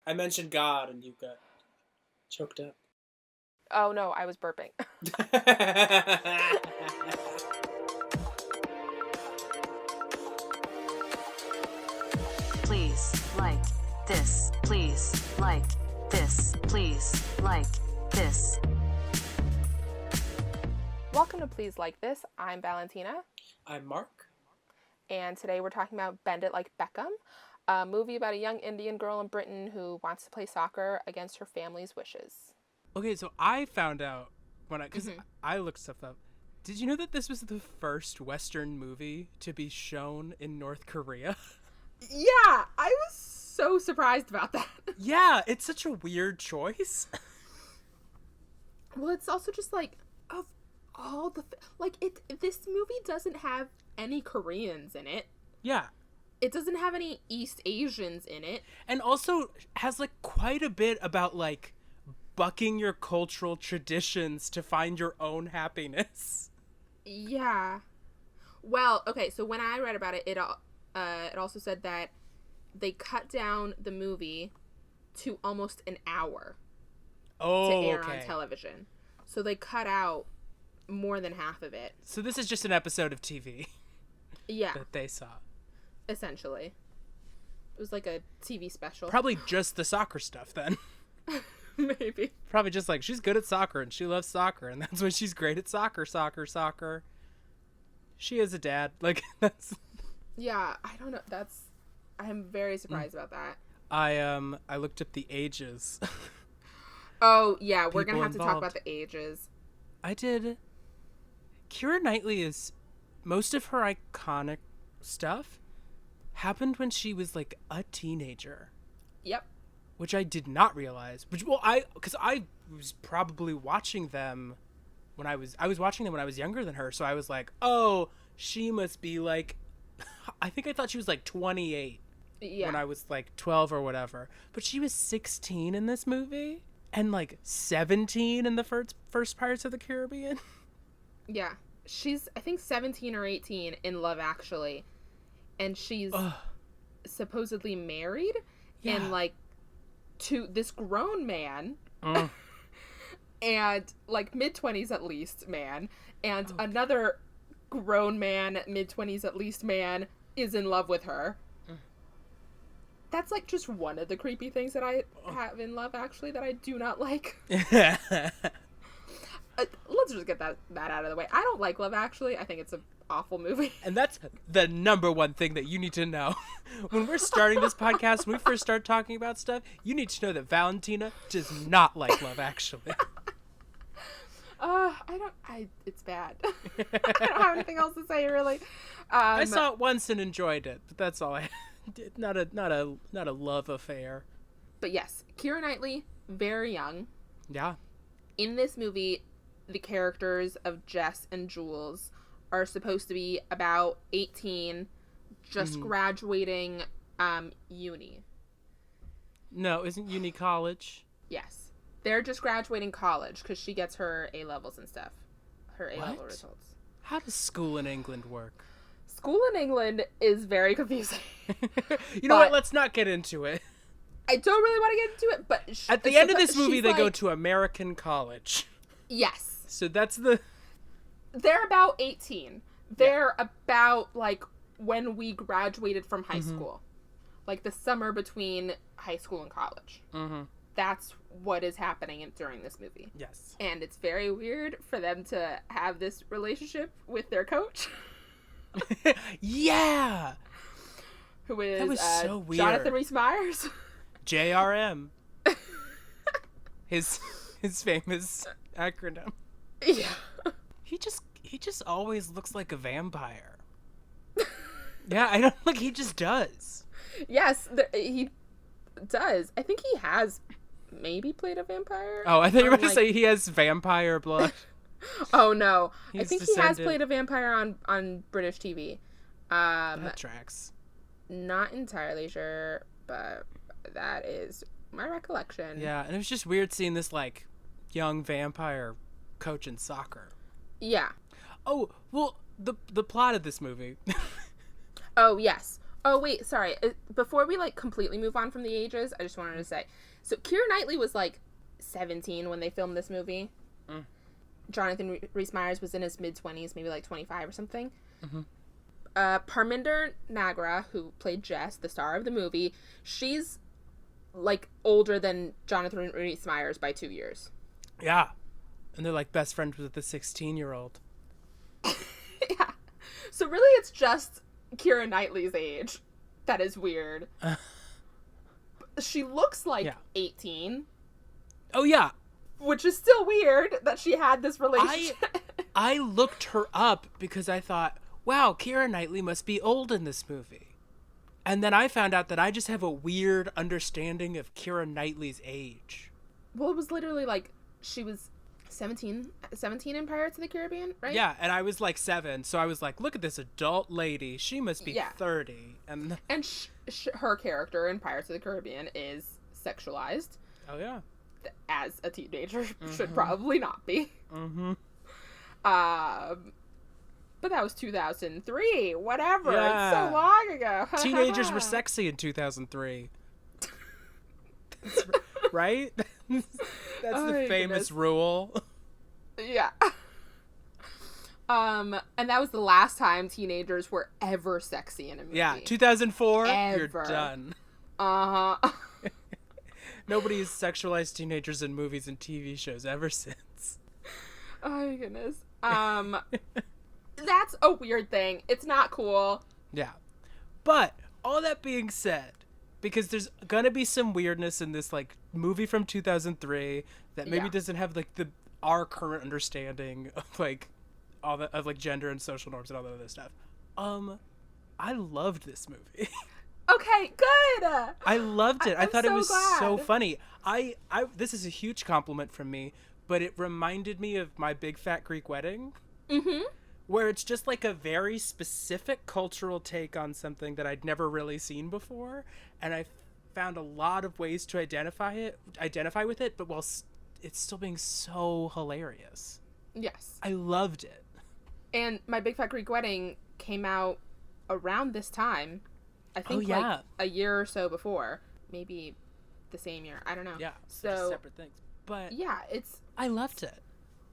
I mentioned God and you got choked up. Oh no, I was burping. Please like this. Please like this. Please like this. Welcome to Please Like This. I'm Valentina. I'm Mark. And today we're talking about Bend It Like Beckham, a movie about a young Indian girl in Britain who wants to play soccer against her family's wishes. Okay, so I found out because I looked stuff up. Did you know that this was the first Western movie to be shown in North Korea? Yeah, I was so surprised about that. Yeah, it's such a weird choice. Well, it's also just like, of all the this movie doesn't have any Koreans in it. Yeah. It doesn't have any East Asians in it. And also has like quite a bit about like bucking your cultural traditions to find your own happiness. Yeah. Well, okay, so when I read about it, it also said that they cut down the movie to almost an hour to air on television. So they cut out more than half of it. So this is just an episode of TV. Yeah. That they saw. Essentially. It was like a TV special. Probably just the soccer stuff then. Maybe. Probably just like, she's good at soccer and she loves soccer and that's when she's great at soccer. She is a dad. Like, that's... Yeah, I don't know. I'm very surprised about that. I looked up the ages. Oh, yeah, we're going to have involved. to talk about the ages. I did. Kiera Knightly is... Most of her iconic stuff happened when she was like a teenager. Yep. Which I did not realize. Because I was probably watching them when I was watching them when I was younger than her. So I was like, oh, she must be like, I think I thought she was like 28 when I was like 12 or whatever. But she was 16 in this movie and like 17 in the first Pirates of the Caribbean. Yeah. She's, I think, 17 or 18 in Love Actually. And she's supposedly married and like to this grown man and like mid-20s at least man and another grown man, mid-20s at least man is in love with her. That's like just one of the creepy things that I have in Love Actually that I do not like. Let's just get that out of the way. I don't like Love Actually. I think it's an awful movie. And that's the number one thing that you need to know. When we're starting this podcast, when we first start talking about stuff, you need to know that Valentina does not like Love Actually. It's bad. I don't have anything else to say, really. I saw it once and enjoyed it, but that's all I did. Not a love affair. But yes, Kiera Knightly, very young. Yeah. In this movie, the characters of Jess and Jules are supposed to be about 18, just graduating uni. No, isn't uni college? Yes. They're just graduating college because she gets her A-levels and stuff. Her A-level results. How does school in England work? School in England is very confusing. You know what? Let's not get into it. I don't really want to get into it, but... At the end of this movie, they go to American college. Yes. So that's the... They're about 18. They're about, like, when we graduated from high school. Like, the summer between high school and college. Mm-hmm. That's what is happening during this movie. Yes. And it's very weird for them to have this relationship with their coach. Yeah! Who is that was so weird. Jonathan Rhys-Meyers. JRM. His famous acronym. Yeah. He just always looks like a vampire. Yeah, I don't like he just does. Yes, he does. I think he has maybe played a vampire. Oh, I thought you were going to say he has vampire blood. Oh no. He's I think descended. he has played a vampire on British TV. That tracks. Not entirely sure, but that is my recollection. Yeah, and it was just weird seeing this like young vampire coaching soccer. Yeah. Oh, well, the plot of this movie. Oh, yes. Oh, wait, sorry. Before we, like, completely move on from the ages, I just wanted to say. So, Kiera Knightly was, like, 17 when they filmed this movie. Mm. Jonathan Rhys-Meyers was in his mid-20s, maybe, like, 25 or something. Mm-hmm. Parminder Nagra, who played Jess, the star of the movie, she's, like, older than Jonathan Rhys-Meyers by 2 years. Yeah. And they're, like, best friends with the 16-year-old. Yeah. So, really, it's just Kiera Knightly's age that is weird. She looks like 18. Oh, yeah. Which is still weird that she had this relationship. I looked her up because I thought, wow, Kiera Knightly must be old in this movie. And then I found out that I just have a weird understanding of Kiera Knightly's age. Well, it was literally like she was 17 in Pirates of the Caribbean, right? Yeah, and I was like 7, so I was like, look at this adult lady. She must be 30. And her character in Pirates of the Caribbean is sexualized. Oh, yeah. As a teenager should probably not be. Mm-hmm. But that was 2003. Whatever. Yeah. It's so long ago. Teenagers were sexy in 2003. Right? That's the famous rule. Yeah. And that was the last time teenagers were ever sexy in a movie. Yeah, 2004, ever. You're done. Uh-huh. Nobody's sexualized teenagers in movies and TV shows ever since. Oh my goodness. That's a weird thing. It's not cool. Yeah. But all that being said, because there's gonna be some weirdness in this like movie from 2003 that maybe doesn't have like our current understanding of like all the of like gender and social norms and all that other stuff. I loved this movie. Okay, good. I loved it. I thought it was glad. so funny. I this is a huge compliment from me, but it reminded me of My Big Fat Greek Wedding. Mm-hmm. Where it's just like a very specific cultural take on something that I'd never really seen before, and I found a lot of ways to identify with it, but while it's still being so hilarious. Yes. I loved it. And My Big Fat Greek Wedding came out around this time. I think like a year or so before. Maybe the same year. I don't know. Yeah. So just separate things. But yeah, I loved it.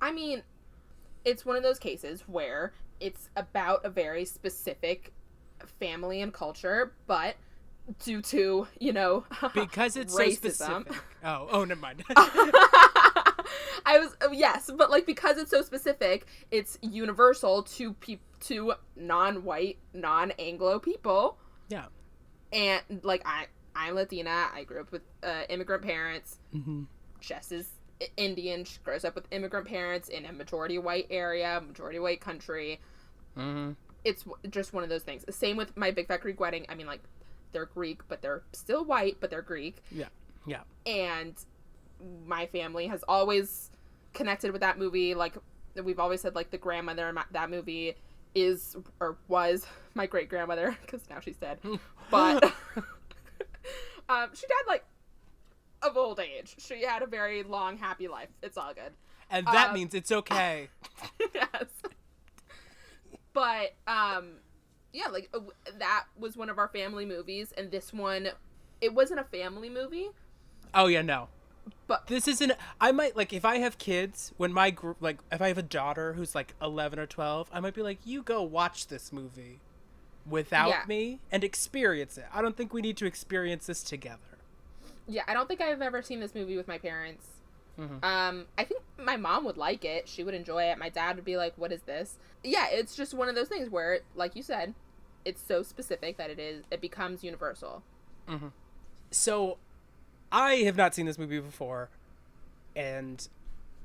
I mean, it's one of those cases where it's about a very specific family and culture, but due to, because it's racism. so specific. Oh, never mind. Yes, but like because it's so specific, it's universal to non-white, non-Anglo people. Yeah. And like I'm Latina. I grew up with immigrant parents. Mm-hmm. Jess is Indian. She grows up with immigrant parents in a majority white area, majority white country. Mm-hmm. It's just one of those things. Same with My Big Fat Greek Wedding. I mean, like, they're Greek, but they're still white, but they're Greek. Yeah. Yeah. And my family has always connected with that movie. Like, we've always said, like, the grandmother in that movie is, or was, my great-grandmother, because now she's dead. But she died, like, of old age. She had a very long, happy life. It's all good. And that means it's okay. Yes. But, yeah, like, that was one of our family movies, and this one, it wasn't a family movie. Oh, yeah, no. But this isn't, I might, like, if I have kids, if I have a daughter who's, like, 11 or 12, I might be like, you go watch this movie without me and experience it. I don't think we need to experience this together. Yeah, I don't think I've ever seen this movie with my parents. Mm-hmm. I think my mom would like it. She would enjoy it. My dad would be like, what is this? Yeah, it's just one of those things where, like you said, it's so specific that it becomes universal. Mm-hmm. So, I have not seen this movie before, and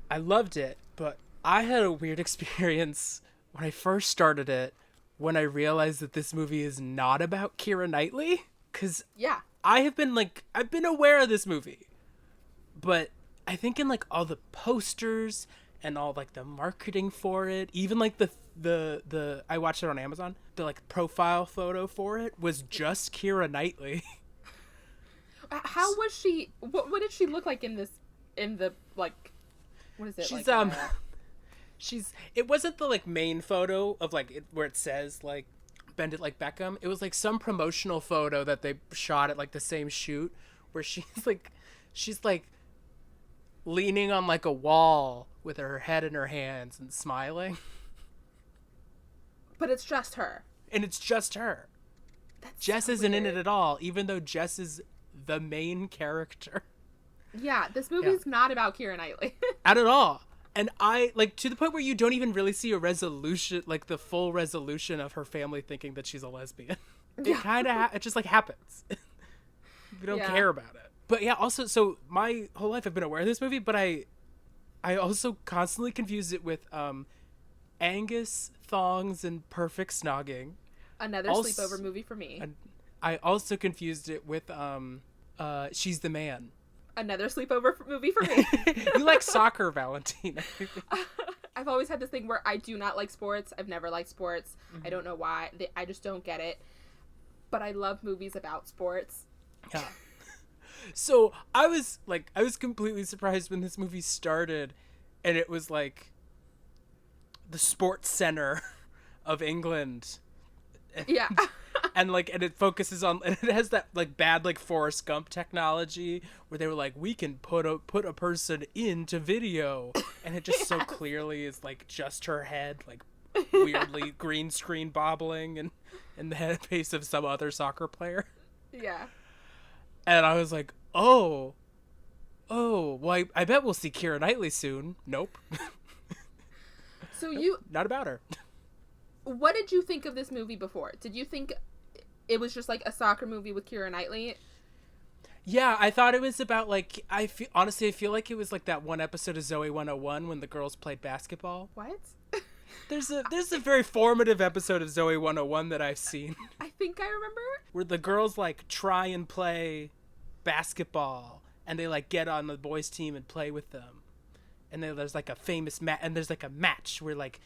I loved it, but I had a weird experience when I first started it, when I realized that this movie is not about Kiera Knightly, because I've been aware of this movie, but I think in like all the posters and all like the marketing for it, even like the I watched it on Amazon, the like profile photo for it was just Kiera Knightly. How was she? What did she look like in the like? What is it? She's like, it wasn't the like main photo of like where it says like Bend It Like Beckham. It was like some promotional photo that they shot at like the same shoot where she's like leaning on like a wall with her head in her hands and smiling. But it's just her. And it's just her. Jess isn't in it at all, even though Jess is the main character. Yeah, this movie's not about Kiera Knightly. Not at all. And I, like, to the point where you don't even really see a resolution, like, the full resolution of her family thinking that she's a lesbian. It kind of, it just, like, happens. You don't care about it. But, yeah, also, so my whole life I've been aware of this movie, but I also constantly confuse it with Angus, Thongs, and Perfect Snogging. Another sleepover movie for me. I also confused it with She's the Man. Another sleepover movie for me. You like soccer, Valentina. I've always had this thing where I do not like sports. I've never liked sports. I don't know why. I just don't get it. But I love movies about sports. Yeah. So I was completely surprised when this movie started, and it was like the sports center of England. Yeah. and it focuses on, and it has that like bad like Forrest Gump technology where they were like, we can put a person into video, and it just so clearly is like just her head like weirdly green screen bobbling and in the head face of some other soccer player. Yeah. And I was like, oh, well, I bet we'll see Kiera Knightly soon. Nope. So not about her. What did you think of this movie before? Did you think it was just like a soccer movie with Kiera Knightly? Yeah, I thought it was about like, I feel like it was like that one episode of Zoe 101 when the girls played basketball. What? There's a very formative episode of Zoe 101 that I've seen. I think I remember. Where the girls like try and play basketball and they like get on the boys team and play with them. And then there's like a famous there's like a match where like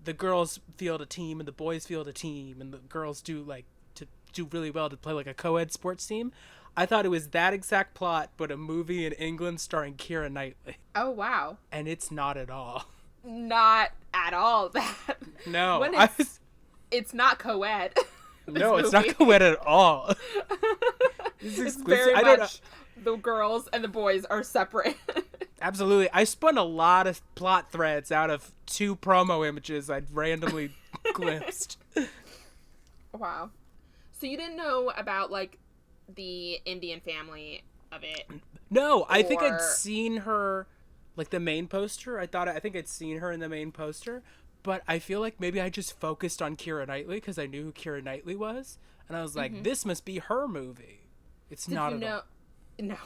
the girls field a team and the boys field a team and the girls do like to do really well to play like a co-ed sports team. I thought it was that exact plot, but a movie in England starring Kiera Knightly. Oh, wow. And it's not at all. Not at all that. No. It's not co-ed. No, it's not co-ed at all. It's very much the girls and the boys are separate. Absolutely. I spun a lot of plot threads out of 2 promo images I'd randomly glimpsed. Wow. So you didn't know about, like, the Indian family of it? No, I think I'd seen her, like, the main poster. I think I'd seen her in the main poster. But I feel like maybe I just focused on Kiera Knightly because I knew who Kiera Knightly was. And I was like, this must be her movie. It's not at all. No.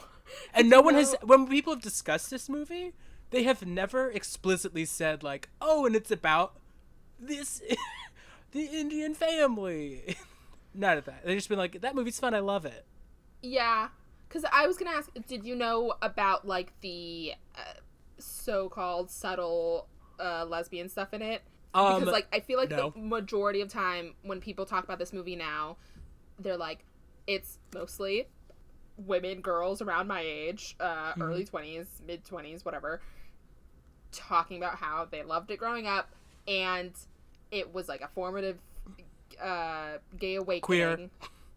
And no one has, when people have discussed this movie, they have never explicitly said like, oh, and it's about this, the Indian family. None of that. They've just been like, that movie's fun. I love it. Yeah. Because I was going to ask, did you know about like the so-called subtle lesbian stuff in it? Because like, I feel like the majority of time when people talk about this movie now, they're like, it's mostly women, girls around my age, early 20s, mid 20s, whatever, talking about how they loved it growing up and it was like a formative gay awakening,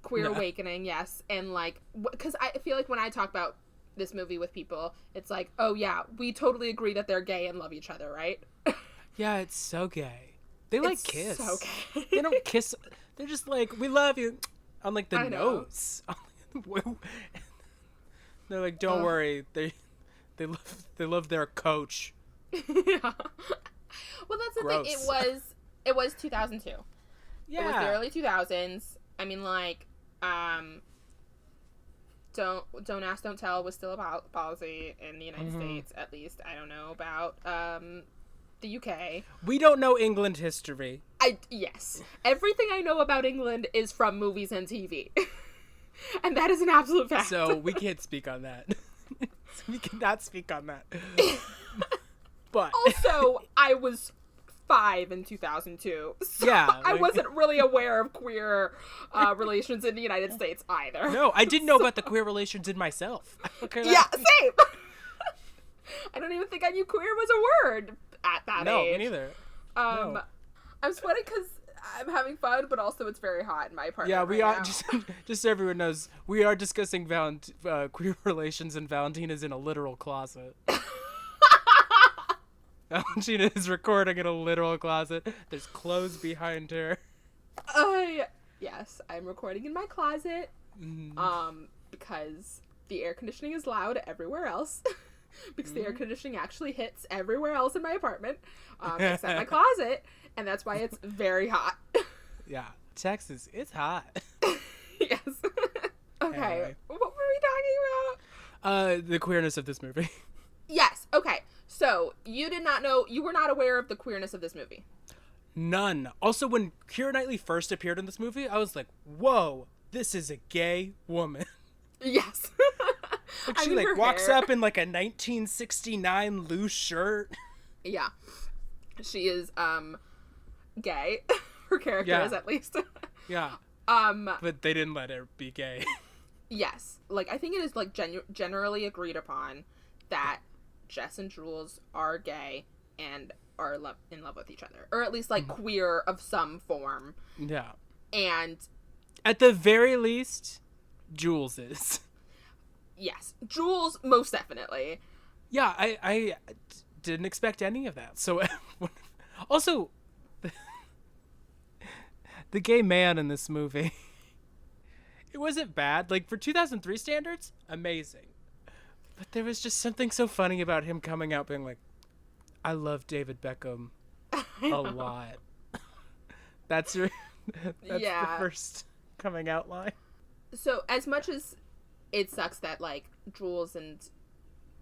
queer awakening, yes. And like, because I feel like when I talk about this movie with people, it's like, oh yeah, we totally agree that they're gay and love each other, right? Yeah, it's so gay. They like kiss. So gay. They don't kiss. They're just like, we love you on like the nose. They're like, don't worry, they love their coach. Yeah. Well, that's the thing. It was 2002. Yeah. It was the early 2000s. I mean, like, don't ask, don't tell was still a policy in the United States, at least. I don't know about the UK. We don't know England history. Yes. Everything I know about England is from movies and TV. And that is an absolute fact. So we can't speak on that. We cannot speak on that. But also, I was 5 in 2002. So yeah, I wasn't really aware of queer relations in the United States either. No, I didn't know about the queer relations in myself. Yeah, same. I don't even think I knew queer was a word at that age. No, me neither. I'm sweating because I'm having fun, but also it's very hot in my apartment. Yeah, we right are now. just so everyone knows, we are discussing queer relations, and Valentina's in a literal closet. Valentina is recording in a literal closet. There's clothes behind her. Yes, I'm recording in my closet. Because the air conditioning is loud everywhere else. Because the air conditioning actually hits everywhere else in my apartment, except my closet, and that's why it's very hot. Yeah, Texas, it's hot. Yes. Okay, Anyway. what were we talking about? The queerness of this movie. Yes, okay. So, you were not aware of the queerness of this movie. None. Also, when Kiera Knightly first appeared in this movie, I was like, whoa, this is a gay woman. Yes. Like, she walks up in like a 1969 loose shirt. Yeah. She is, gay. Her character is, at least. Yeah. But they didn't let her be gay. Yes. Like, I think it is, like, generally agreed upon that Jess and Jules are gay and are in love with each other. Or at least, like, queer of some form. Yeah. And... at the very least, Jules is. Yes. Jules, most definitely. Yeah, I didn't expect any of that. So, also, the gay man in this movie, it wasn't bad. Like, for 2003 standards, amazing. But there was just something so funny about him coming out being like, I love David Beckham a lot. That's the first coming out line. So, as much as it sucks that, like, Jules and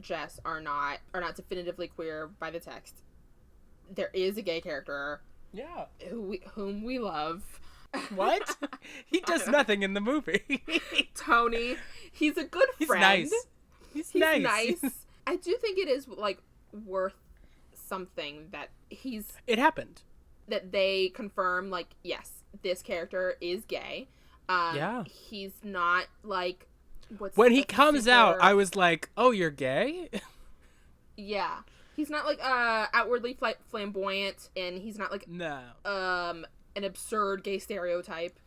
Jess are not definitively queer by the text, there is a gay character. Yeah. Whom we love. What? He does nothing in the movie. Tony. He's a good friend. He's He's nice. nice. I do think it is, like, worth something that it happened. That they confirm, like, yes, this character is gay. Yeah. He's not, like, when he comes out, I was like, oh, you're gay? Yeah. He's not, like, outwardly flamboyant, and he's not, like, no. An absurd gay stereotype.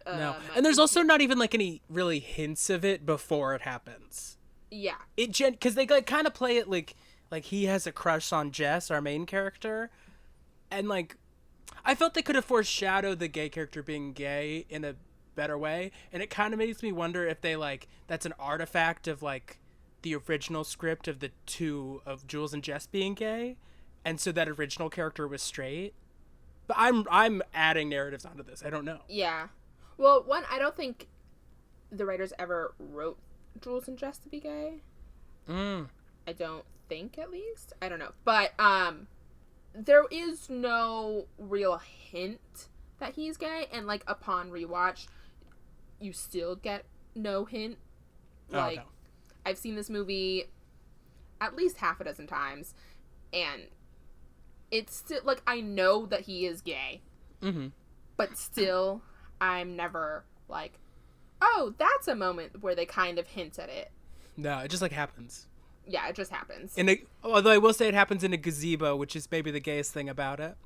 No. And there's also not even, like, any really hints of it before it happens. Yeah. Because they, like, kind of play it like he has a crush on Jess, our main character. And, like, I felt they could have foreshadowed the gay character being gay in a better way. And it kind of makes me wonder if they, like, that's an artifact of, like, the original script of the two of Jules and Jess being gay. And so that original character was straight. But I'm adding narratives onto this. I don't know. Yeah. Well, one, I don't think the writers ever wrote Jules and Jess to be gay. I don't think, at least. I don't know. But there is no real hint that he's gay, and, like, upon rewatch, you still get no hint. Like, no. I've seen this movie at least half a dozen times, and it's still, like, I know that he is gay, but still, I'm never like, oh, that's a moment where they kind of hint at it. No, it just, like, happens. Yeah, it just happens. Although I will say it happens in a gazebo, which is maybe the gayest thing about it.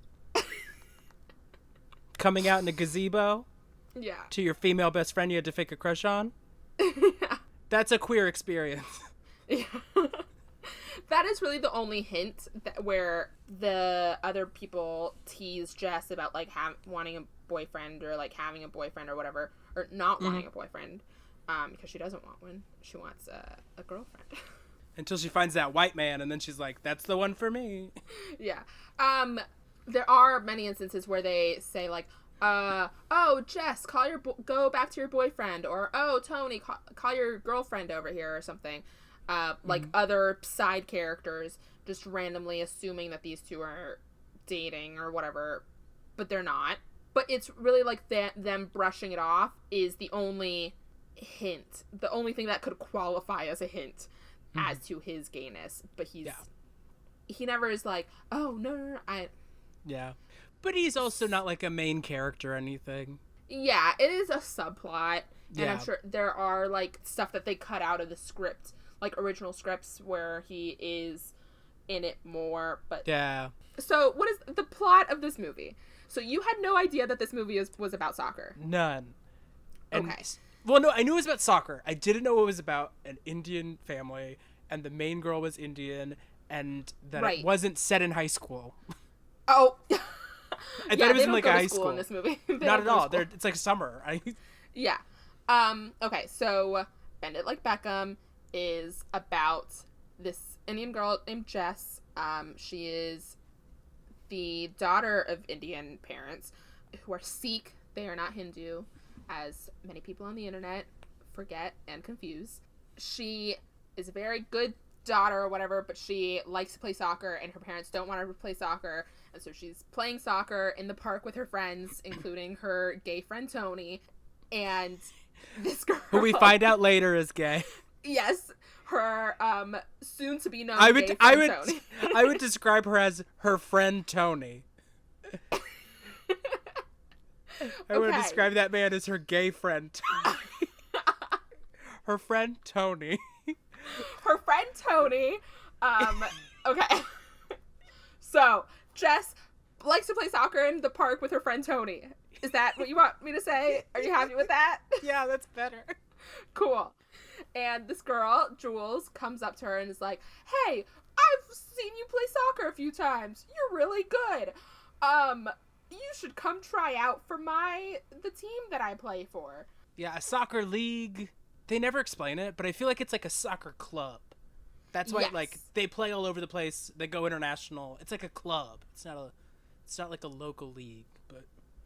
Coming out in a gazebo. Yeah. To your female best friend you had to fake a crush on. Yeah. That's a queer experience. Yeah. That is really the only hint where the other people tease Jess about, like, wanting a boyfriend or, like, having a boyfriend or whatever, or not wanting a boyfriend, because she doesn't want one. She wants a girlfriend. Until she finds that white man, and then she's like, that's the one for me. Yeah. There are many instances where they say, like, oh, Jess, go back to your boyfriend, or, oh, Tony, call your girlfriend over here, or something. Like, other side characters just randomly assuming that these two are dating or whatever, but they're not. But it's really, like, them brushing it off is the only hint, the only thing that could qualify as a hint as to his gayness. But he never is like, oh, no, Yeah. But he's also not, like, a main character or anything. Yeah, it is a subplot, and I'm sure there are, like, stuff that they cut out of the script, like, original scripts where he is in it more, but... Yeah. So, what is the plot of this movie? So you had no idea that this movie was about soccer. None. And, Okay. Well, no, I knew it was about soccer. I didn't know it was about an Indian family, and the main girl was Indian, and that Right. it wasn't set in high school. Oh. I thought it was in like a high school school. in this movie. They Not don't at go to all. school. It's like summer. Yeah. Okay, so Bend It Like Beckham is about this Indian girl named Jess. She is the daughter of Indian parents who are Sikh. They are not Hindu, as many people on the internet forget and confuse. She is a very good daughter or whatever, but she likes to play soccer, and her parents don't want her to play soccer, and so she's playing soccer in the park with her friends, including her gay friend Tony, and this girl Who we find out later is gay. Yes, her soon to be known I gay would friend Tony. I would describe her as her friend Tony. I would Okay. describe that man as her gay friend Tony. Her friend Tony. Her friend Tony. Okay. So Jess likes to play soccer in the park with her friend Tony. Is that what you want me to say? Are you happy with that? Yeah, that's better. Cool. And this girl, Jules, comes up to her and is like, "Hey, I've seen you play soccer a few times. You're really good. You should come try out for the team that I play for." Yeah, a soccer league. They never explain it, but I feel like it's like a soccer club. That's why Yes. like they play all over the place. They go international. It's like a club. It's not like a local league, but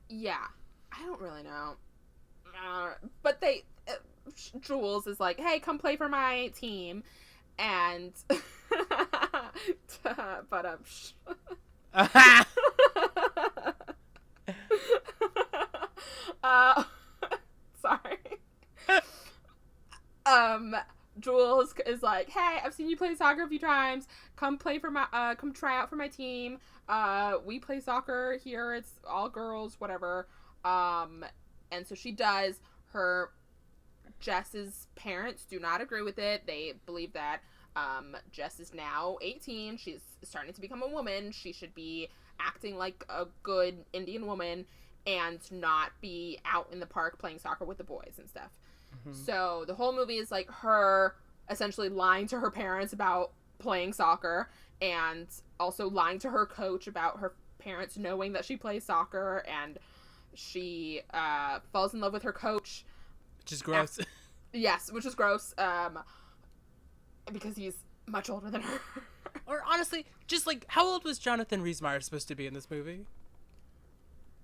Yeah, I don't really know. But Jules is like, "Hey, come play for my team," and but sorry. Jules is like, "Hey, I've seen you play soccer a few times. Come play for come try out for my team. We play soccer here. It's all girls, whatever." And so she does. Jess's parents do not agree with it. They believe that Jess is now 18. She's starting to become a woman. She should be acting like a good Indian woman and not be out in the park playing soccer with the boys and stuff. Mm-hmm. So the whole movie is like her essentially lying to her parents about playing soccer and also lying to her coach about her parents knowing that she plays soccer, and she falls in love with her coach. which is gross. Yes, which is gross, because he's much older than her. Or honestly, just like, how old was Jonathan Rhys-Meyers supposed to be in this movie?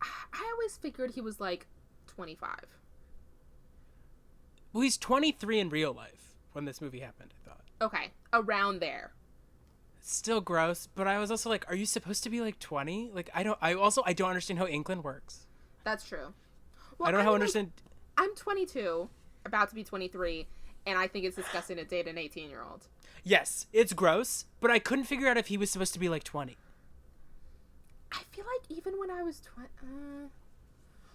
I always figured he was like 25. Well, he's 23 in real life when this movie happened, I thought. Okay, around there. Still gross, but I was also like, are you supposed to be like 20? Like, I don't understand how England works. That's true. Well, I don't understand. I'm 22, about to be 23, and I think it's disgusting to date an 18-year-old. Yes, it's gross, but I couldn't figure out if he was supposed to be like 20. I feel like even when I was 20,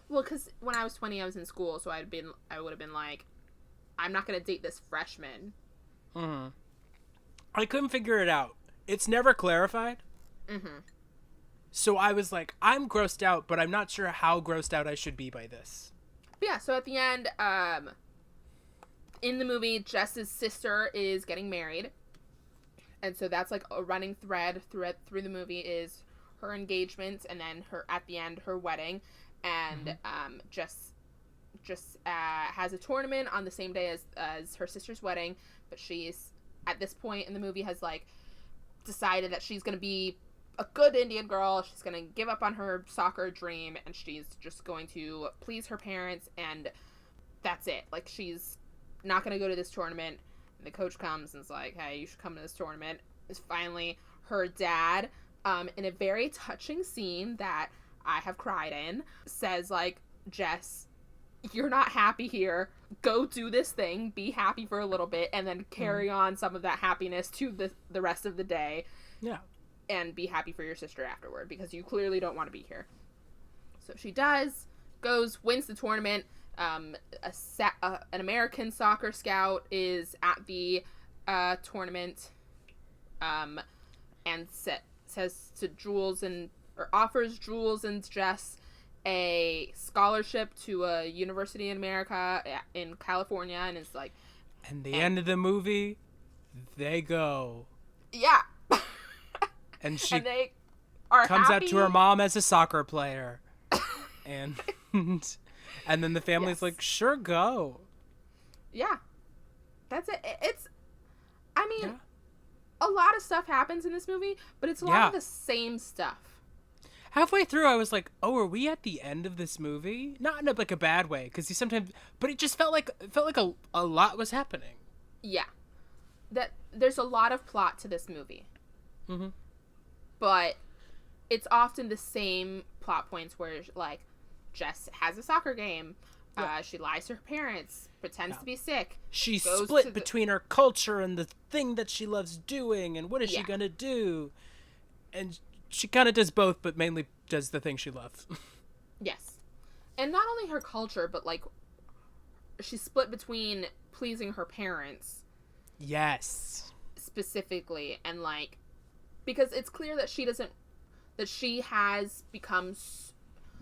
well, because when I was 20, I was in school, so I would have been like, I'm not gonna date this freshman. Mm-hmm. I couldn't figure it out. It's never clarified. Mm-hmm. So I was like, I'm grossed out, but I'm not sure how grossed out I should be by this. But yeah, so at the end, in the movie, Jess's sister is getting married. And so that's like a running thread through the movie is her engagement, and then at the end, her wedding. And Jess has a tournament on the same day as her sister's wedding, but she's, at this point in the movie, has like decided that she's going to be a good Indian girl. She's going to give up on her soccer dream, and she's just going to please her parents, and that's it. Like, she's not going to go to this tournament. And the coach comes and is like, "Hey, you should come to this tournament." Is finally her dad, in a very touching scene that I have cried in, says like, "Jess, you're not happy here. Go do this thing. Be happy for a little bit, and then carry on some of that happiness to the rest of the day. Yeah. And be happy for your sister afterward, because you clearly don't want to be here." So she does, goes, wins the tournament. An American soccer scout is at the tournament, and says to Jules and or offers Jules and Jess a scholarship to a university in America, in California, and it's like... And the end of the movie, they go. Yeah. And she and they are comes happy. out to her mom as a soccer player. and then the family's like, sure, go. Yeah. That's it. It's... I mean, a lot of stuff happens in this movie, but it's a lot of the same stuff. Halfway through, I was like, "Oh, are we at the end of this movie?" Not in a bad way, because but it just felt like a lot was happening. Yeah, that there's a lot of plot to this movie, but it's often the same plot points where like Jess has a soccer game, she lies to her parents, pretends to be sick. She's split between her culture and the thing that she loves doing, and what is she gonna do? And she kind of does both, but mainly does the thing she loves. Yes. And not only her culture, but, like, she's split between pleasing her parents. Yes. Specifically. And, like, because it's clear that she has become,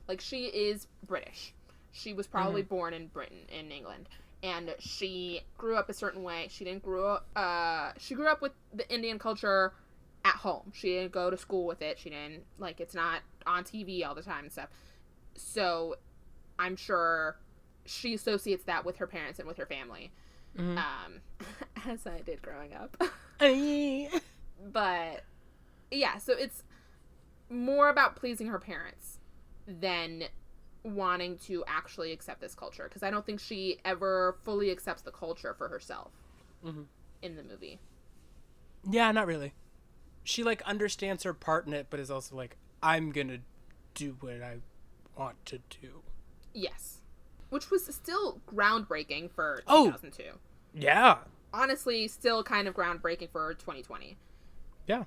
like, she is British. She was probably born in Britain, in England. And she grew up a certain way. She grew up with the Indian culture at home. She didn't go to school with it. She didn't, like, it's not on TV all the time and stuff. So I'm sure she associates that with her parents and with her family. As I did growing up. But yeah, so it's more about pleasing her parents than wanting to actually accept this culture, because I don't think she ever fully accepts the culture for herself in the movie. Yeah, not really. She, like, understands her part in it, but is also like, I'm gonna do what I want to do. Yes. Which was still groundbreaking for 2002. Yeah. Honestly, still kind of groundbreaking for 2020. Yeah.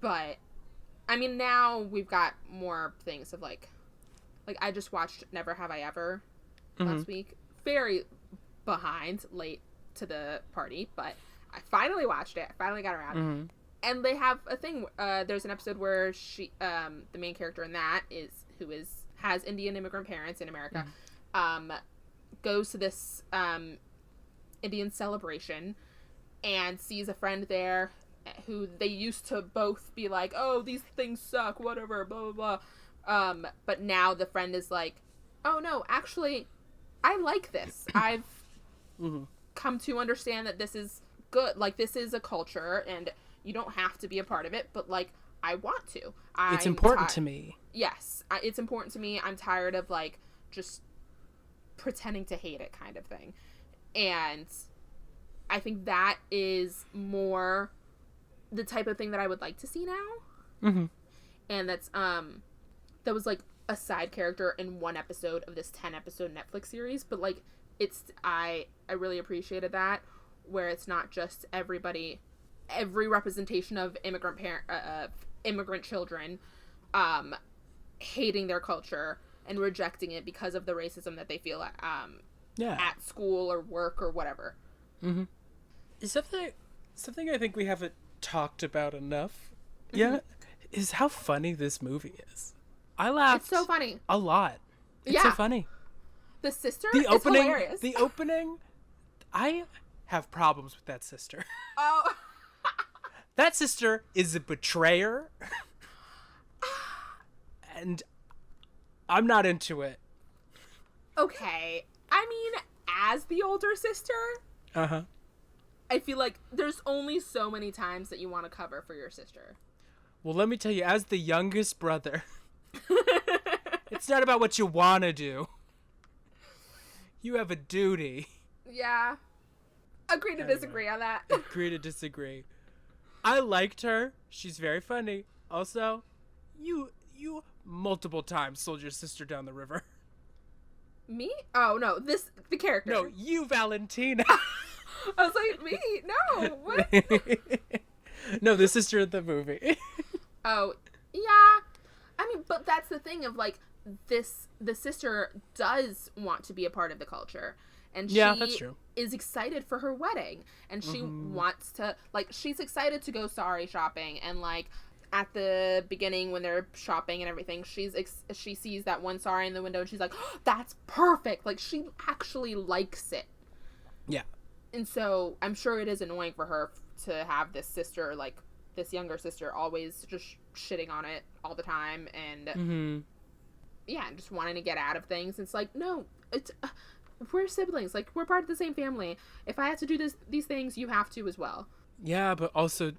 But, I mean, now we've got more things of, like, I just watched Never Have I Ever last week. Very behind, late to the party, but I finally watched it. I finally got around. And they have a thing, there's an episode where she, the main character in that has Indian immigrant parents in America, goes to this, Indian celebration and sees a friend there who they used to both be like, oh, these things suck, whatever, blah, blah, blah. But now the friend is like, oh no, actually, I like this. I've come to understand that this is good. Like, this is a culture and you don't have to be a part of it, but, like, I want to. It's important to me. Yes, it's important to me. I'm tired of, like, just pretending to hate it kind of thing. And I think that is more the type of thing that I would like to see now. And that's, that was, like, a side character in one episode of this 10-episode Netflix series. But, like, I really appreciated that, where it's not just every representation of immigrant children hating their culture and rejecting it because of the racism that they feel at school or work or whatever. Something I think we haven't talked about enough yet is how funny this movie is. I laughed. It's so funny. A lot. It's so funny. The sister is hilarious. The opening, I have problems with that sister. Oh. That sister is a betrayer. And I'm not into it. Okay. I mean, as the older sister, I feel like there's only so many times that you want to cover for your sister. Well, let me tell you, as the youngest brother, it's not about what you want to do. You have a duty. Yeah. Agree to disagree on that. Agree to disagree. I liked her. She's very funny. Also, you multiple times sold your sister down the river. Me? Oh, no. The character. No, you, Valentina. I was like, me? No. What? No, the sister of the movie. Oh, yeah. I mean, but that's the thing of, like, the sister does want to be a part of the culture. And she that's true. Is excited for her wedding. And she wants to, like, she's excited to go sari shopping and, like, at the beginning when they're shopping and everything, she sees that one sari in the window and she's like, oh, that's perfect. Like, she actually likes it. Yeah. And so I'm sure it is annoying for her to have this sister, like this younger sister, always just shitting on it all the time and yeah, just wanting to get out of things. It's like, no, it's we're siblings. Like, we're part of the same family. If I have to do these things, you have to as well. Yeah, but also,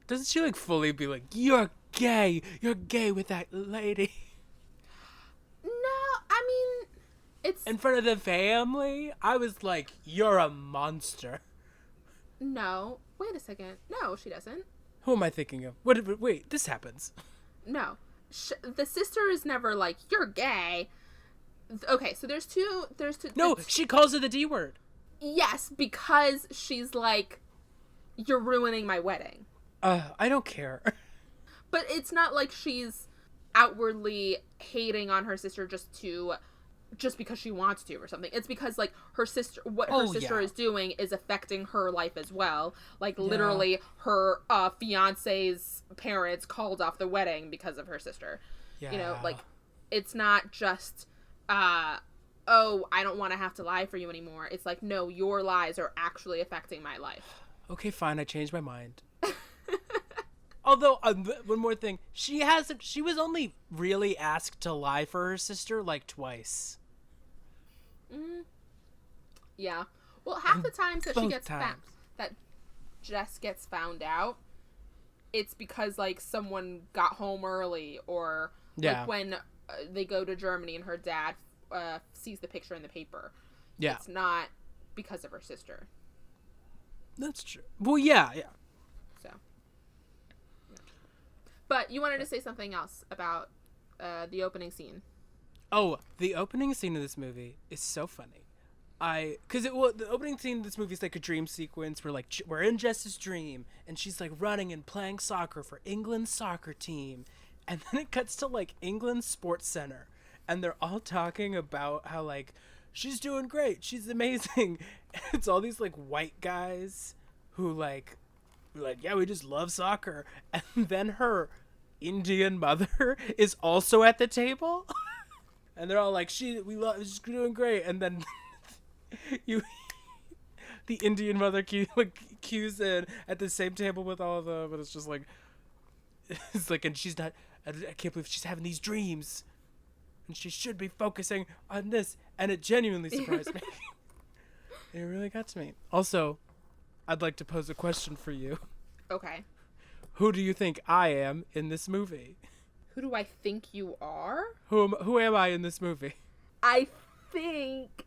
doesn't she like fully be like, you're gay with that lady? No, I mean, it's In front of the family? I was like, you're a monster. no. Wait a second. No, she doesn't. Who am I thinking of? Wait, this happens. No. The sister is never like, you're gay. Okay, so there's two. No, she calls her the D word. Yes, because she's like, you're ruining my wedding. I don't care. But it's not like she's outwardly hating on her sister just because she wants to or something. It's because, like, her sister is doing is affecting her life as well. Like, literally, her fiance's parents called off the wedding because of her sister. Yeah. You know, like, it's not just, oh, I don't want to have to lie for you anymore. It's like, no, your lies are actually affecting my life. Okay, fine, I changed my mind. Although, one more thing, she was only really asked to lie for her sister, like, twice. Yeah. Well, half the times that she Both gets times. that Jess gets found out, it's because, like, someone got home early, or like when they go to Germany and her dad sees the picture in the paper. Yeah. It's not because of her sister. That's true. Well, yeah. So. Yeah. But you wanted to say something else about the opening scene. Oh, the opening scene of this movie is so funny. Because the opening scene of this movie is like a dream sequence where, like, we're in Jess's dream and she's like running and playing soccer for England's soccer team, and then it cuts to like England's Sports Center and they're all talking about how, like, she's doing great, she's amazing. It's all these like white guys who like yeah, we just love soccer, and then her Indian mother is also at the table. And they're all like, she's doing great. And then the Indian mother cues in at the same table with all of them. But it's just like, and she's not, I can't believe she's having these dreams. And she should be focusing on this. And it genuinely surprised me. It really got to me. Also, I'd like to pose a question for you. Okay. Who do you think I am in this movie? Who do I think you are? Who am I in this movie? I think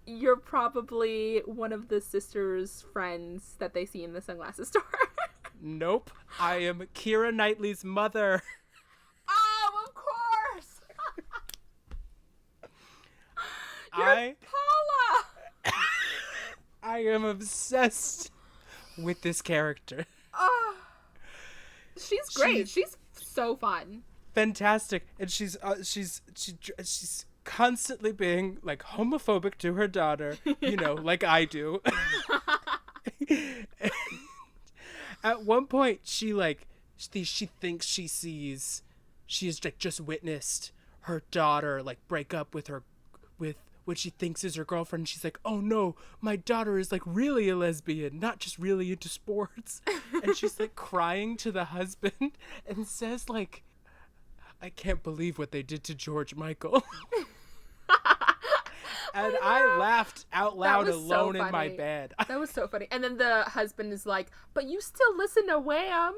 you're probably one of the sisters' friends that they see in the sunglasses store. Nope. I am Kiera Knightly's mother. Oh, of course! You're Paula! I am obsessed with this character. Oh, she's great. She's so fun, fantastic, and she's constantly being like homophobic to her daughter, you know, like I do. At one point, she thinks she's like just witnessed her daughter like break up with what she thinks is her girlfriend. And she's like, oh no, my daughter is like really a lesbian, not just really into sports. And she's like crying to the husband and says like, I can't believe what they did to George Michael. And I laughed out loud alone in my bed. That was so funny. And then the husband is like, but you still listen to Wham.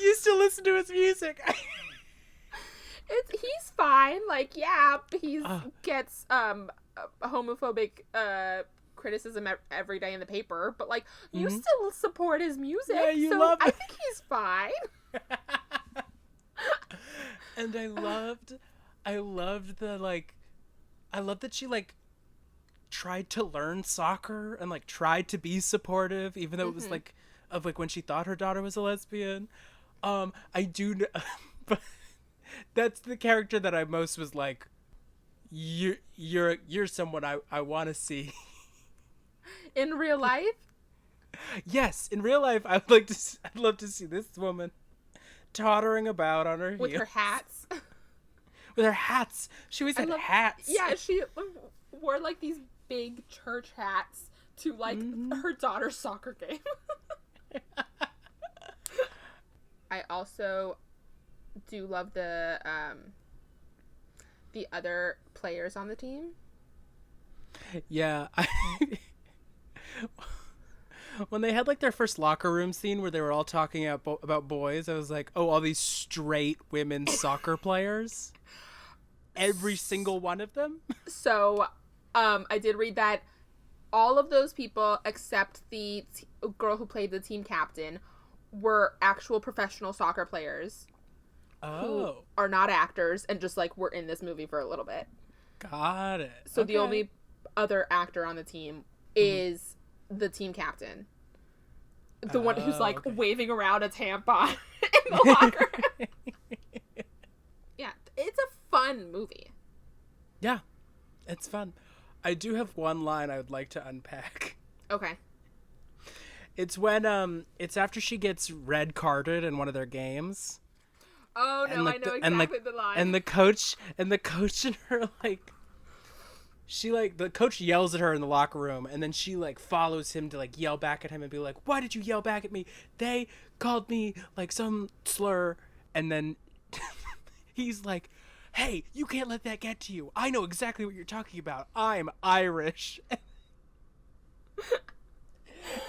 You still listen to his music. He's fine. Like, yeah, he gets homophobic criticism every day in the paper, but like, you still support his music. Yeah, you so love it. I think he's fine. And I loved that she like tried to learn soccer and like tried to be supportive, even though it was like of like when she thought her daughter was a lesbian. I do, but that's the character that I most was like, you're someone I want to see. In real life? Yes, in real life, I'd love to see this woman tottering about on her with heels. her hats. With her hats. She always had hats. Yeah, she wore like these big church hats to like her daughter's soccer game. I also do love the other players on the team. Yeah. When they had like their first locker room scene where they were all talking about boys, I was like, oh, all these straight women soccer players. Every single one of them. So, I did read that all of those people, except the girl who played the team captain, were actual professional soccer players. Who are not actors and just like were in this movie for a little bit. Got it. So the only other actor on the team is the team captain. The one who's like waving around a tampon in the locker. Yeah, it's a fun movie. Yeah, it's fun. I do have one line I would like to unpack. Okay. It's when it's after she gets red carded in one of their games. Oh no, like, I know exactly the line. And the coach and her like the coach yells at her in the locker room, and then she like follows him to like yell back at him and be like, "Why did you yell back at me? They called me like some slur." And then he's like, "Hey, you can't let that get to you. I know exactly what you're talking about. I'm Irish."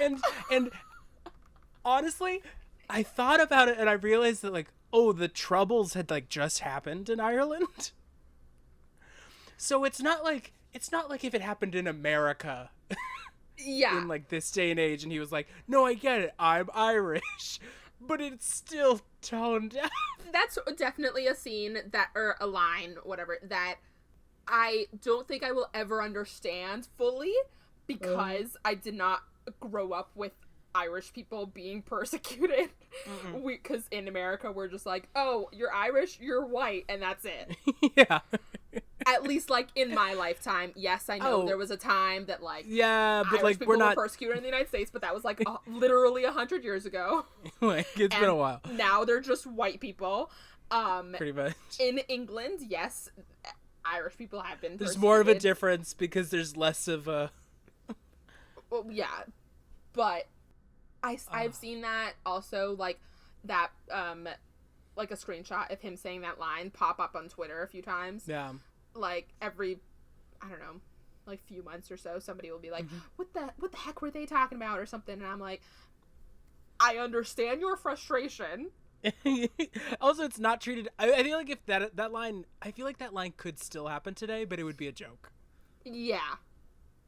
and honestly, I thought about it and I realized that like, oh, the Troubles had like just happened in Ireland. So it's not like if it happened in America. Yeah. In like this day and age, and he was like, "No, I get it. I'm Irish." But it's still toned down. That's definitely a scene or a line, whatever, that I don't think I will ever understand fully because I did not grow up with Irish people being persecuted. Because in America, we're just like, oh, you're Irish, you're white, and that's it. Yeah. At least, like, in my lifetime, yes, I know there was a time that, like, yeah, but Irish like people we're not were persecuted in the United States, but that was, like, literally 100 years ago. Like, it's been a while. Now they're just white people. Pretty much. In England, yes, Irish people have been There's persecuted. more of a difference because there's less of a... Well, yeah. But I've seen that also, like, that, like, a screenshot of him saying that line pop up on Twitter a few times. Yeah. Like, every, I don't know, like, few months or so, somebody will be like, what the heck were they talking about, or something, and I'm like, I understand your frustration. Also, it's not treated... I feel like if that line... I feel like that line could still happen today, but it would be a joke. Yeah.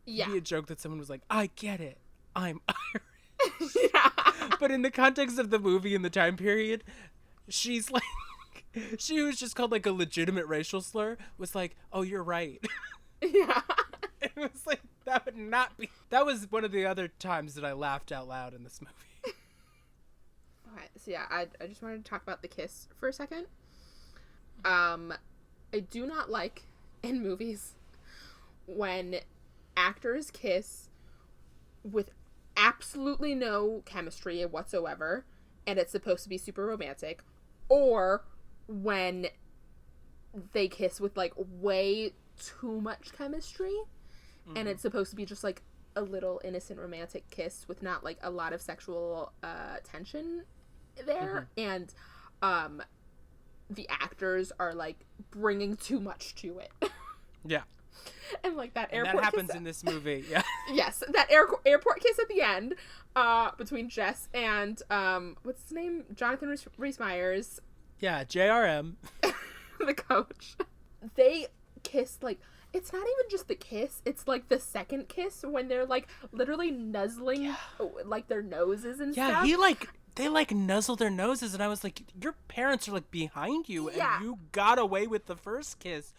Yeah. It'd be a joke that someone was like, I get it. I'm Irish. Yeah. But in the context of the movie and the time period, she's like... She was just called like a legitimate racial slur, was like, oh, you're right. Yeah. It was like, that would not be... That was one of the other times that I laughed out loud in this movie. Alright, so yeah, I just wanted to talk about the kiss for a second. I do not like in movies when actors kiss with absolutely no chemistry whatsoever, and it's supposed to be super romantic, or when they kiss with like way too much chemistry, and it's supposed to be just like a little innocent romantic kiss with not like a lot of sexual tension there, and the actors are like bringing too much to it. Yeah. And like that And airport that happens kiss in this movie. Yeah. Yes, that airport kiss at the end between Jess and what's his name, Jonathan Rhys Meyers. Yeah, JRM. The coach. They kiss like, it's not even just the kiss, it's like the second kiss when they're like literally nuzzling like their noses and stuff. Yeah, they like nuzzle their noses, and I was like, your parents are like behind you, and you got away with the first kiss.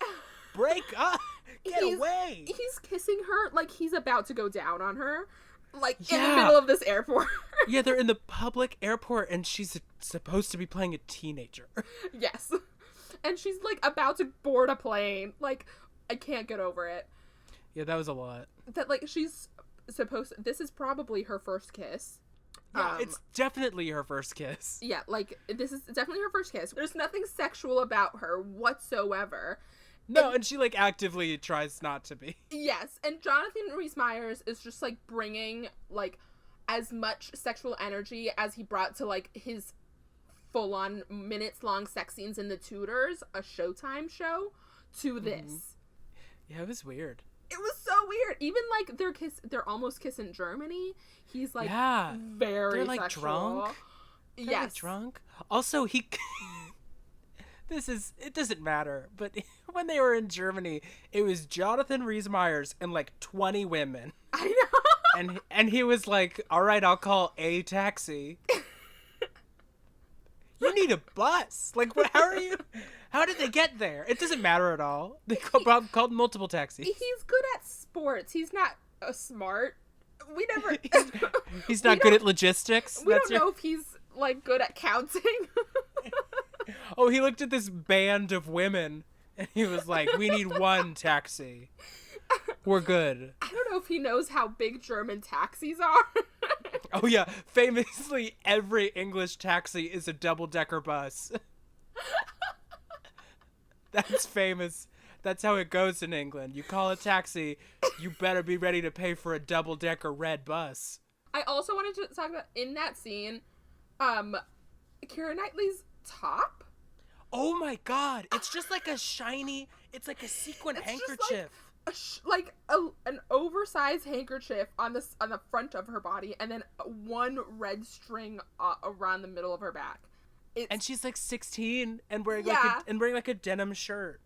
Break up. Get away. He's kissing her like he's about to go down on her. Like in the middle of this airport. Yeah, they're in the public airport and she's supposed to be playing a teenager. Yes. And she's like about to board a plane. Like, I can't get over it. Yeah, that was a lot. That like she's supposed this is probably her first kiss. Yeah, it's definitely her first kiss. Yeah, like, this is definitely her first kiss. There's nothing sexual about her whatsoever. No, and she, like, actively tries not to be. Yes, and Jonathan Rhys-Meyers is just, like, bringing, like, as much sexual energy as he brought to, like, his full-on minutes-long sex scenes in The Tudors, a Showtime show, to this. Yeah, it was weird. It was so weird. Even, like, their almost kiss in Germany, he's, like, very They're, like, sexual. drunk. Yes. They're, like, drunk. Also, it doesn't matter, but when they were in Germany, it was Jonathan Rhys-Meyers and, like, 20 women. I know. And he was like, all right, I'll call a taxi. You need a bus. Like, how did they get there? It doesn't matter at all. They called multiple taxis. He's good at sports. He's not smart. We never... He's not good at logistics. We don't know if he's, like, good at counting. Oh, he looked at this band of women, and he was like, we need one taxi. We're good. I don't know if he knows how big German taxis are. Oh, yeah. Famously, every English taxi is a double-decker bus. That's famous. That's how it goes in England. You call a taxi, you better be ready to pay for a double-decker red bus. I also wanted to talk about, in that scene, Kiera Knightly's top. Oh my god, it's just like a shiny, it's like a sequin handkerchief. Like an oversized handkerchief on the front of her body, and then one red string around the middle of her back. And she's like 16 and wearing Yeah. like a denim shirt.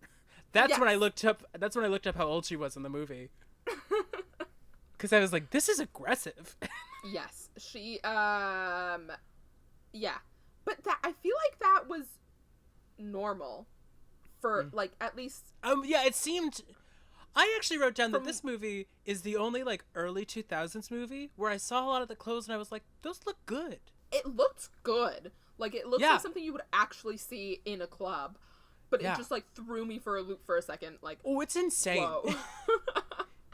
That's when I looked up. That's when I looked up how old she was in the movie. Because I was like, this is aggressive. Yes, she. Yeah, but I feel like that was normal for like at least. Yeah, it seemed. I actually wrote down that this movie is the only like early 2000s movie where I saw a lot of the clothes and I was like, those look good. It looked good. Like, it looks like something you would actually see in a club. But it just, like, threw me for a loop for a second. Like, oh, it's insane. Whoa.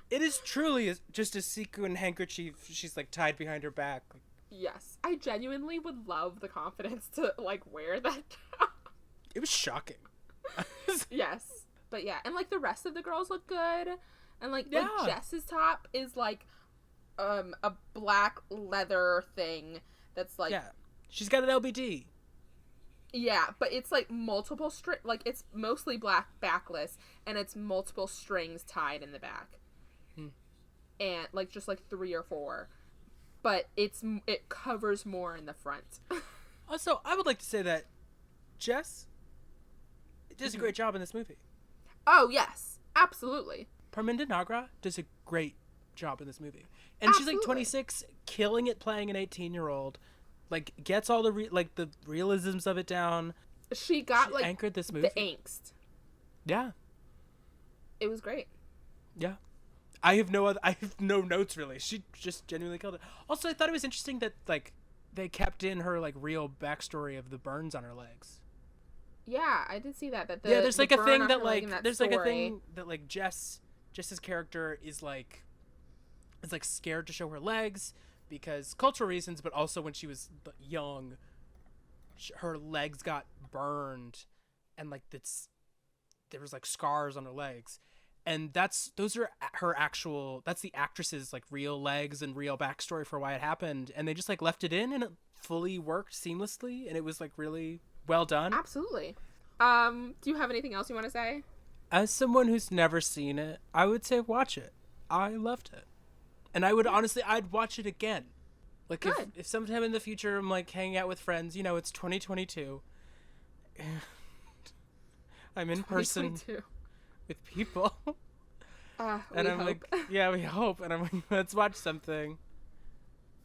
It is truly just a sequin handkerchief she's, like, tied behind her back. Yes. I genuinely would love the confidence to, like, wear that. It was shocking. Yes. But, yeah. And, like, the rest of the girls look good. And, like Jess's top is, like, a black leather thing that's, like... Yeah. She's got an LBD. Yeah, but it's like multiple like it's mostly black backless, and it's multiple strings tied in the back, and like just like 3 or 4, but it covers more in the front. Also, I would like to say that Jess does a great job in this movie. Oh yes, absolutely. Parminder Nagra does a great job in this movie, and she's like 26, killing it playing an 18-year-old. Like, gets all the the realisms of it down. She like anchored this movie. The angst. Yeah. It was great. Yeah. I have no notes really. She just genuinely killed it. Also, I thought it was interesting that like they kept in her like real backstory of the burns on her legs. Yeah, I did see that. There's like a thing that Jess's character is like scared to show her legs. Because cultural reasons, but also when she was young, her legs got burned, and like there was like scars on her legs, and that's the actress's like real legs and real backstory for why it happened, and they just like left it in, and it fully worked seamlessly, and it was like really well done. Absolutely. Do you have anything else you want to say? As someone who's never seen it, I would say watch it. I loved it. And I would I'd watch it again. Like if sometime in the future I'm like hanging out with friends, it's 2022. I'm in person with people. And I'm like, yeah, we hope. And I'm like, let's watch something.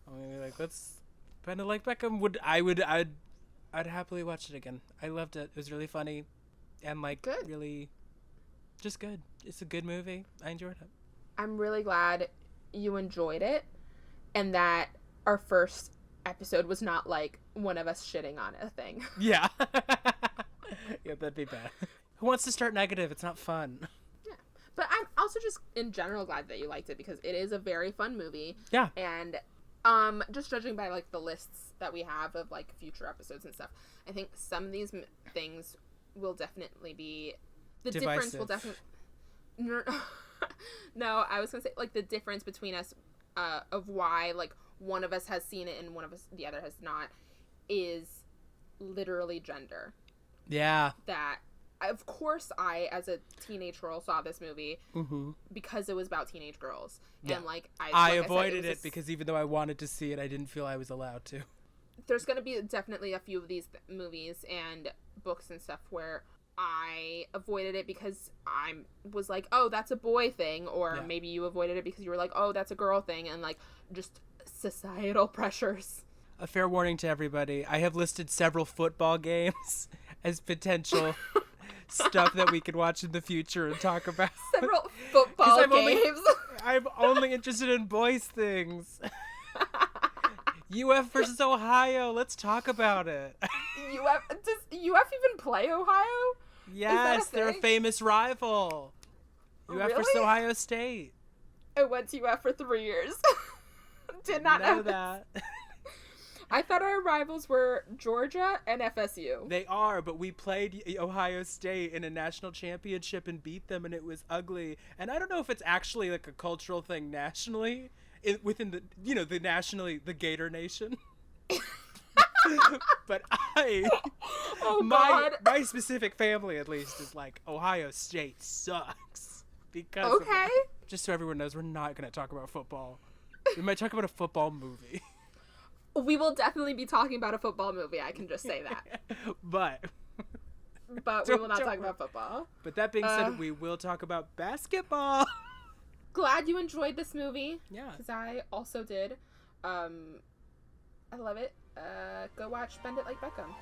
I'm gonna be like, let's Bend It Like Beckham. I'd happily watch it again. I loved it. It was really funny. And like good. Really just good. It's a good movie. I enjoyed it. I'm really glad you enjoyed it, and that our first episode was not like one of us shitting on a thing. Yeah. Yeah, that'd be bad. Who wants to start negative? It's not fun. Yeah. But I'm also just in general glad that you liked it, because it is a very fun movie. Yeah. And Just judging by like the lists that we have of like future episodes and stuff, I think some of these things will definitely be difference will definitely. No, I was gonna say like the difference between us, of why like one of us has seen it and the other has not, is literally gender. Yeah. That. Of course, I, as a teenage girl, saw this movie because it was about teenage girls. Yeah. And, like, I avoided it because even though I wanted to see it, I didn't feel I was allowed to. There's going to be definitely a few of these movies and books and stuff where I avoided it because I was like, oh, that's a boy thing. Or maybe you avoided it because you were like, oh, that's a girl thing. And, like, just societal pressures. A fair warning to everybody. I have listed several football games as potential stuff that we could watch in the future and talk about. Several football games. I'm only interested in boys things. UF versus Ohio. Let's talk about it. Does UF even play Ohio? Yes, they're a famous rival. UF versus Ohio State. I went to UF for 3 years. Did not know that. I thought our rivals were Georgia and FSU. They are, but we played Ohio State in a national championship and beat them, and it was ugly. And I don't know if it's actually like a cultural thing nationally, within the the Gator Nation. But my specific family at least is like, Ohio State sucks because of that. Just so everyone knows, we're not going to talk about football. We might talk about a football movie. We will definitely be talking about a football movie, I can just say that. But we will not talk about football. But that being said, we will talk about basketball. Glad you enjoyed this movie. Yeah. Because I also did. I love it. Go watch Bend It Like Beckham.